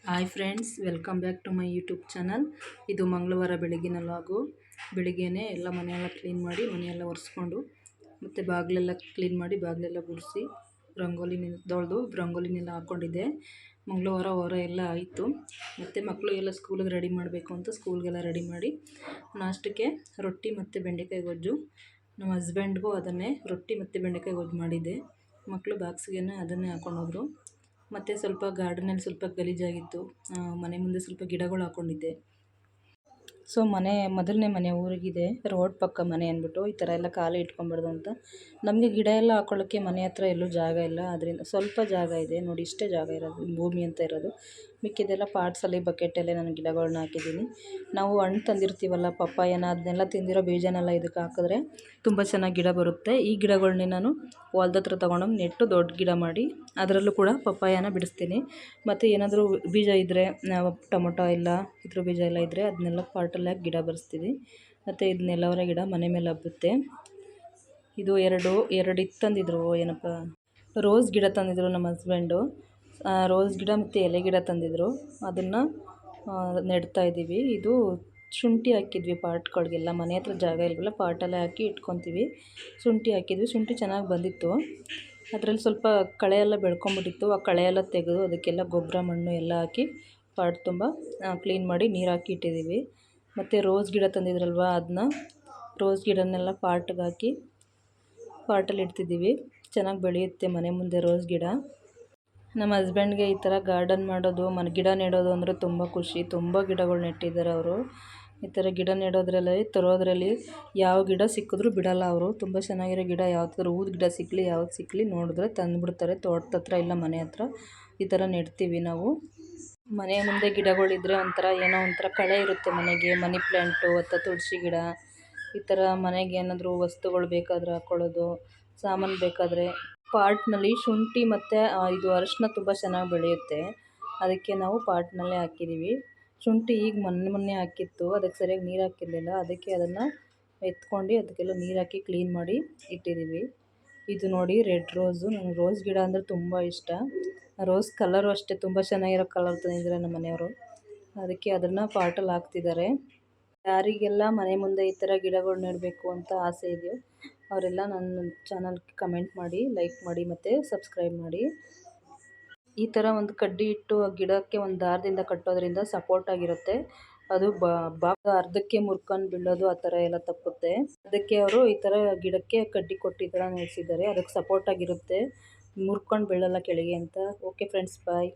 Hi friends, welcome back to my YouTube channel. ಇದು ಮಂಗಳವಾರ ಬೆಳಗಿನ ಲಾಗು. ಬೆಳಿಗ್ಗೆನೇ ಎಲ್ಲ ಮನೆಯೆಲ್ಲ ಕ್ಲೀನ್ ಮಾಡಿ, ಮನೆಯೆಲ್ಲ ಒರೆಸ್ಕೊಂಡು, ಮತ್ತು ಬಾಗಿಲೆಲ್ಲ ಕ್ಲೀನ್ ಮಾಡಿ, ಬಾಗಿಲೆಲ್ಲ ಗುಡಿಸಿ, ರಂಗೋಲಿನೆಲ್ಲ ಹಾಕ್ಕೊಂಡಿದ್ದೆ. ಮಂಗಳವಾರ ಹೊರ ಎಲ್ಲ ಆಯಿತು. ಮತ್ತು ಮಕ್ಕಳು ಎಲ್ಲ ಸ್ಕೂಲಿಗೆ ರೆಡಿ ಮಾಡಬೇಕು ಅಂತ ಸ್ಕೂಲ್ಗೆಲ್ಲ ರೆಡಿ ಮಾಡಿ, ನಾಷ್ಟಕ್ಕೆ ರೊಟ್ಟಿ ಮತ್ತು ಬೆಂಡೆಕಾಯಿ ಗೊಜ್ಜು. ನಮ್ಮ ಹಸ್ಬೆಂಡ್ಗೂ ಅದನ್ನೇ ರೊಟ್ಟಿ ಮತ್ತು ಬೆಂಡೆಕಾಯಿ ಗೊಜ್ಜು ಮಾಡಿದ್ದೆ. ಮಕ್ಕಳು ಬಾಕ್ಸ್ಗೆ ಅದನ್ನೇ ಹಾಕ್ಕೊಂಡೋದ್ರು. ಮತ್ತು ಸ್ವಲ್ಪ ಗಾರ್ಡನಲ್ಲಿ ಸ್ವಲ್ಪ ಗಲೀಜಾಗಿತ್ತು. ಮನೆ ಮುಂದೆ ಸ್ವಲ್ಪ ಗಿಡಗಳು ಹಾಕ್ಕೊಂಡಿದ್ದೆ. ಸೊ ಮೊದಲನೇ ಮನೆ ಊರಿಗಿದೆ, ರೋಡ್ ಪಕ್ಕ ಮನೆ ಅಂದ್ಬಿಟ್ಟು ಈ ಥರ ಎಲ್ಲ ಖಾಲಿ ಇಟ್ಕೊಬಾರ್ದು ಅಂತ. ನಮಗೆ ಗಿಡ ಎಲ್ಲ ಹಾಕ್ಕೊಳ್ಳೋಕ್ಕೆ ಮನೆ ಹತ್ರ ಎಲ್ಲೂ ಜಾಗ ಇಲ್ಲ. ಅದರಿಂದ ಸ್ವಲ್ಪ ಜಾಗ ಇದೆ ನೋಡಿ, ಇಷ್ಟೇ ಜಾಗ ಇರೋದು, ಭೂಮಿ ಅಂತ ಇರೋದು. ಮಿಕ್ಕಿದೆಲ್ಲ ಪಾಟ್ಸಲ್ಲಿ ಬಕೆಟಲ್ಲೇ ನಾನು ಗಿಡಗಳನ್ನ ಹಾಕಿದ್ದೀನಿ. ನಾವು ಹಣ್ಣು ತಂದಿರ್ತೀವಲ್ಲ, ಪಪ್ಪಾಯನ, ಅದನ್ನೆಲ್ಲ ತಿಂದಿರೋ ಬೀಜನೆಲ್ಲ ಇದಕ್ಕೆ ಹಾಕಿದ್ರೆ ತುಂಬ ಚೆನ್ನಾಗಿ ಗಿಡ ಬರುತ್ತೆ. ಈ ಗಿಡಗಳನ್ನೇ ನಾನು ಹೊಲ್ದ ಹತ್ರ ತೊಗೊಂಡೋಗಿ ನೆಟ್ಟು ದೊಡ್ಡ ಗಿಡ ಮಾಡಿ ಅದರಲ್ಲೂ ಕೂಡ ಪಪ್ಪಾಯನ ಬಿಡಿಸ್ತೀನಿ. ಮತ್ತು ಏನಾದರೂ ಬೀಜ ಇದ್ದರೆ, ನಾವು ಟೊಮೊಟೊ ಇಲ್ಲ ಇದ್ರ ಬೀಜ ಎಲ್ಲ ಇದ್ದರೆ ಅದನ್ನೆಲ್ಲ ಪಾಟಲ್ಲಿ ಹಾಕಿ ಗಿಡ ಬರೆಸ್ತೀವಿ. ಮತ್ತು ಇದನ್ನೆಲ್ಲವರ ಗಿಡ ಮನೆ ಮೇಲೆ ಹಬ್ಬುತ್ತೆ. ಇದು ಎರಡು ಇತ್ತಂದಿದ್ರು, ಏನಪ್ಪ ರೋಸ್ ಗಿಡ ತಂದಿದ್ರು ನಮ್ಮ ಹಸ್ಬೆಂಡು. ರೋಸ್ ಗಿಡ ಮತ್ತು ಎಲೆ ಗಿಡ ತಂದಿದ್ರು, ಅದನ್ನು ನೆಡ್ತಾಯಿದ್ದೀವಿ. ಇದು ಶುಂಠಿ ಹಾಕಿದ್ವಿ ಪಾಟ್ಗಳಿಗೆಲ್ಲ, ಮನೆ ಹತ್ರ ಜಾಗ ಇಲ್ವಲ್ಲ, ಪಾಟಲ್ಲೇ ಹಾಕಿ ಇಟ್ಕೊತೀವಿ. ಶುಂಠಿ ಹಾಕಿದ್ವಿ, ಶುಂಠಿ ಚೆನ್ನಾಗಿ ಬಂದಿತ್ತು. ಅದರಲ್ಲಿ ಸ್ವಲ್ಪ ಕಳೆ ಎಲ್ಲ ಬೆಳ್ಕೊಂಬಿಟ್ಟಿತ್ತು. ಆ ಕಳೆ ಎಲ್ಲ ತೆಗೆದು ಅದಕ್ಕೆಲ್ಲ ಗೊಬ್ಬರ, ಮಣ್ಣು ಎಲ್ಲ ಹಾಕಿ ಪಾಟ್ ತುಂಬ ಕ್ಲೀನ್ ಮಾಡಿ ನೀರು ಹಾಕಿ ಇಟ್ಟಿದ್ದೀವಿ. ಮತ್ತು ರೋಸ್ ಗಿಡ ತಂದಿದ್ರಲ್ವ, ಅದನ್ನ ರೋಸ್ ಗಿಡನೆಲ್ಲ ಪಾಟ್ಗೆ ಹಾಕಿ ಪಾಟಲ್ಲಿ ಇಡ್ತಿದ್ದೀವಿ. ಚೆನ್ನಾಗಿ ಬೆಳೆಯುತ್ತೆ ಮನೆ ಮುಂದೆ ರೋಸ್ ಗಿಡ. ನಮ್ಮ ಹಸ್ಬೆಂಡ್ಗೆ ಈ ಥರ ಗಾರ್ಡನ್ ಮಾಡೋದು, ಗಿಡ ನೆಡೋದು ಅಂದರೆ ತುಂಬ ಖುಷಿ. ತುಂಬ ಗಿಡಗಳು ನೆಟ್ಟಿದ್ದಾರೆ ಅವರು. ಈ ಥರ ಗಿಡ ನೆಡೋದ್ರಲ್ಲಿ, ತರೋದ್ರಲ್ಲಿ ಯಾವ ಗಿಡ ಸಿಕ್ಕಿದ್ರೂ ಬಿಡೋಲ್ಲ ಅವರು. ತುಂಬ ಚೆನ್ನಾಗಿರೋ ಗಿಡ, ಯಾವುದಾದ್ರೂ ಹೂವು ಗಿಡ ಸಿಕ್ಕಲಿ, ಯಾವ್ದು ಸಿಕ್ಕಲಿ ನೋಡಿದ್ರೆ ತಂದುಬಿಡ್ತಾರೆ. ತೋಟದ ಹತ್ರ ಇಲ್ಲ ಮನೆ ಹತ್ರ ಈ ಥರ ನೆಡ್ತೀವಿ ನಾವು. ಮನೆ ಮುಂದೆ ಗಿಡಗಳಿದ್ದರೆ ಒಂಥರ ಏನೋ ಒಂಥರ ಕಳೆ ಇರುತ್ತೆ ಮನೆಗೆ. ಮನಿ ಪ್ಲ್ಯಾಂಟು ಅಥವಾ ತುಳಸಿ ಗಿಡ, ಈ ಥರ ಮನೆಗೆ ಏನಾದರೂ ವಸ್ತುಗಳು ಬೇಕಾದರೆ ಹಾಕ್ಕೊಳ್ಳೋದು, ಸಾಮಾನು ಬೇಕಾದರೆ. ಪಾಟ್ನಲ್ಲಿ ಶುಂಠಿ ಮತ್ತು ಇದು ಅರಿಶಿನ ತುಂಬ ಚೆನ್ನಾಗಿ ಬೆಳೆಯುತ್ತೆ. ಅದಕ್ಕೆ ನಾವು ಪಾಟ್ನಲ್ಲೇ ಹಾಕಿದ್ದೀವಿ. ಶುಂಠಿ ಈಗ ಮೊನ್ನೆ ಹಾಕಿತ್ತು, ಅದಕ್ಕೆ ಸರಿಯಾಗಿ ನೀರು ಹಾಕಿರಲಿಲ್ಲ. ಅದಕ್ಕೆ ಅದನ್ನು ಎತ್ಕೊಂಡು ಅದಕ್ಕೆಲ್ಲ ನೀರು ಹಾಕಿ ಕ್ಲೀನ್ ಮಾಡಿ ಇಟ್ಟಿದ್ದೀವಿ. ಇದು ನೋಡಿ ರೆಡ್ ರೋಸು. ನನಗೆ ರೋಸ್ ಗಿಡ ಅಂದರೆ ತುಂಬ ಇಷ್ಟ. ರೋಸ್ ಕಲರು ಅಷ್ಟೇ, ತುಂಬ ಚೆನ್ನಾಗಿರೋ ಕಲರ್ ತಂದಿದ್ದಾರೆ ನಮ್ಮ ಮನೆಯವರು. ಅದಕ್ಕೆ ಅದನ್ನು ಪಾಟಲ್ಲಿ ಹಾಕ್ತಿದ್ದಾರೆ. ಯಾರಿಗೆಲ್ಲ ಮನೆ ಮುಂದೆ ಈ ಥರ ಗಿಡಗಳು ನೆಡಬೇಕು ಅಂತ ಆಸೆ ಇದೆಯೋ ಅವರೆಲ್ಲ ನನ್ನ ಚಾನಲ್ಗೆ ಕಮೆಂಟ್ ಮಾಡಿ, ಲೈಕ್ ಮಾಡಿ ಮತ್ತು ಸಬ್ಸ್ಕ್ರೈಬ್ ಮಾಡಿ. ಈ ಥರ ಒಂದು ಕಡ್ಡಿ ಇಟ್ಟು ಗಿಡಕ್ಕೆ ಒಂದು ದಾರದಿಂದ ಕಟ್ಟೋದ್ರಿಂದ ಸಪೋರ್ಟ್ ಆಗಿರುತ್ತೆ. ಅದು ಅರ್ಧಕ್ಕೆ ಮುರ್ಕೊಂಡು ಬೀಳೋದು ಆ ಥರ ಎಲ್ಲ ತಪ್ಪುತ್ತೆ. ಅದಕ್ಕೆ ಅವರು ಈ ಥರ ಗಿಡಕ್ಕೆ ಕಡ್ಡಿ ಕೊಟ್ಟು ಈ ಥರ ನಿಲ್ಲಿಸಿದ್ದಾರೆ. ಅದಕ್ಕೆ ಸಪೋರ್ಟ್ ಆಗಿರುತ್ತೆ, ಮುರ್ಕೊಂಡು ಬೀಳಲ್ಲ ಕೆಳಗೆ ಅಂತ. ಓಕೆ ಫ್ರೆಂಡ್ಸ್, ಬಾಯ್.